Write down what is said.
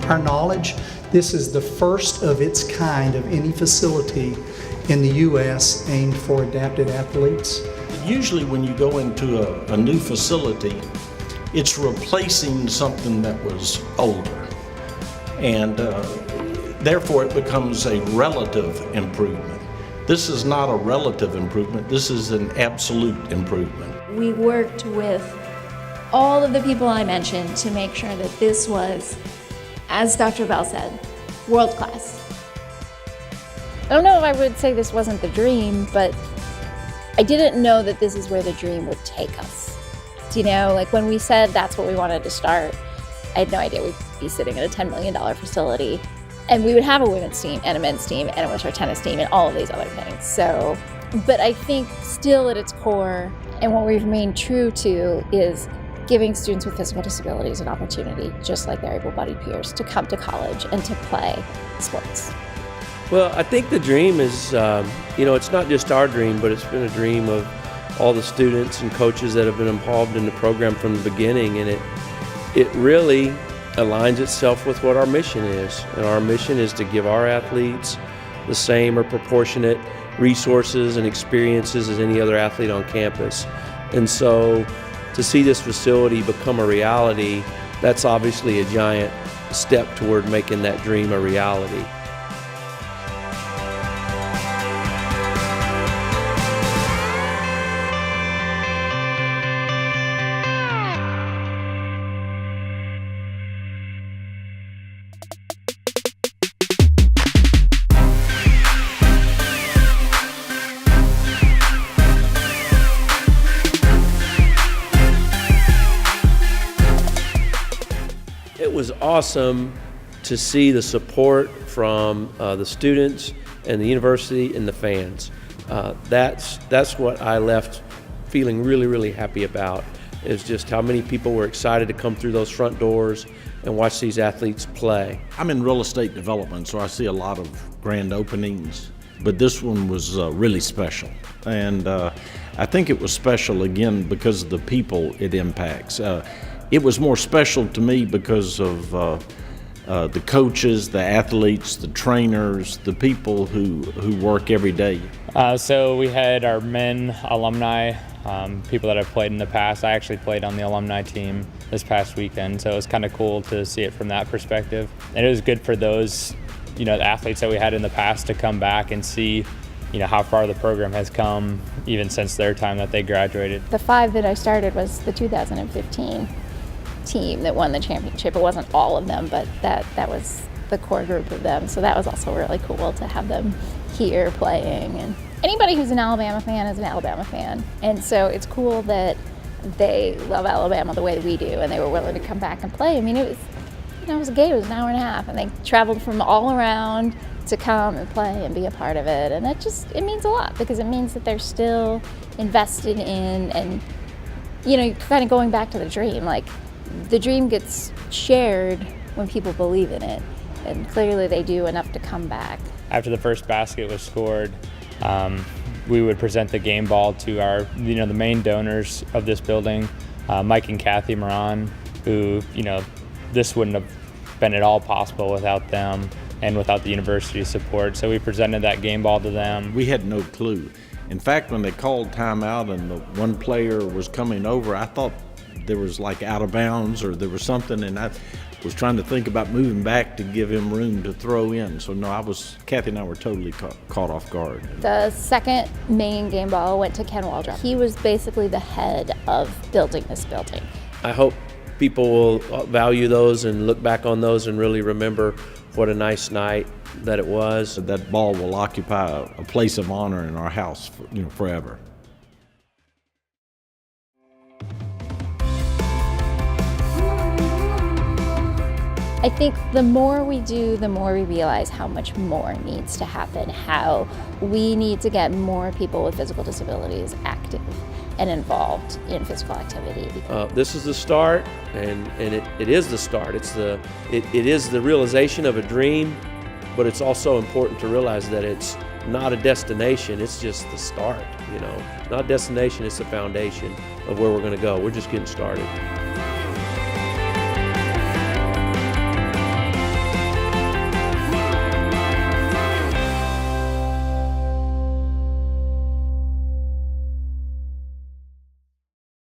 our knowledge, this is the first of its kind of any facility in the U.S. aimed for adapted athletes. Usually when you go into a new facility, it's replacing something that was older. And therefore it becomes a relative improvement. This is not a relative improvement, this is an absolute improvement. We worked with all of the people I mentioned to make sure that this was, as Dr. Bell said, world class. I don't know if I would say this wasn't the dream, but I didn't know that this is where the dream would take us. You know, like when we said that's what we wanted to start, I had no idea we'd be sitting at a $10 million facility and we would have a women's team and a men's team and a wheelchair tennis team and all of these other things. So, but I think still at its core, and what we've remained true to, is giving students with physical disabilities an opportunity, just like their able-bodied peers, to come to college and to play sports. Well, I think the dream is, it's not just our dream, but it's been a dream of all the students and coaches that have been involved in the program from the beginning, and it really aligns itself with what our mission is. And our mission is to give our athletes the same or proportionate resources and experiences as any other athlete on campus. And so to see this facility become a reality, that's obviously a giant step toward making that dream a reality. It was awesome to see the support from the students and the university and the fans. That's what I left feeling really, really happy about, is just how many people were excited to come through those front doors and watch these athletes play. I'm in real estate development, so I see a lot of grand openings, but this one was really special. And I think it was special, again, because of the people it impacts. It was more special to me because of the coaches, the athletes, the trainers, the people who work every day. So we had our men alumni, people that I've played in the past. I actually played on the alumni team this past weekend, so it was kind of cool to see it from that perspective. And it was good for those, the athletes that we had in the past to come back and see, how far the program has come even since their time that they graduated. The 5 that I started was the 2015 team that won the championship. It wasn't all of them, but that was the core group of them. So that was also really cool to have them here playing. And anybody who's an Alabama fan is an Alabama fan. And so it's cool that they love Alabama the way that we do, and they were willing to come back and play. I mean, it was a game. It was an hour and a half, and they traveled from all around to come and play and be a part of it. And it means a lot, because it means that they're still invested in, and kind of going back to the dream, like, the dream gets shared when people believe in it, and clearly they do enough to come back. After the first basket was scored, we would present the game ball to our, the main donors of this building, Mike and Kathy MOURON, who, this wouldn't have been at all possible without them and without the university's support. So we presented that game ball to them. We had no clue. In fact, when they called timeout and the one player was coming over, I thought there was like out of bounds or there was something, and I was trying to think about moving back to give him room to throw in. So no, Kathy and I were totally caught off guard. The second main game ball went to Ken Waldrop. He was basically the head of building this building. I hope people will value those and look back on those and really remember what a nice night that it was. That ball will occupy a place of honor in our house, forever. I think the more we do, the more we realize how much more needs to happen, how we need to get more people with physical disabilities active and involved in physical activity. This is the start, and it is the start. It is the realization of a dream, but it's also important to realize that it's not a destination, it's just the start, Not a destination, it's the foundation of where we're going to go. We're just getting started.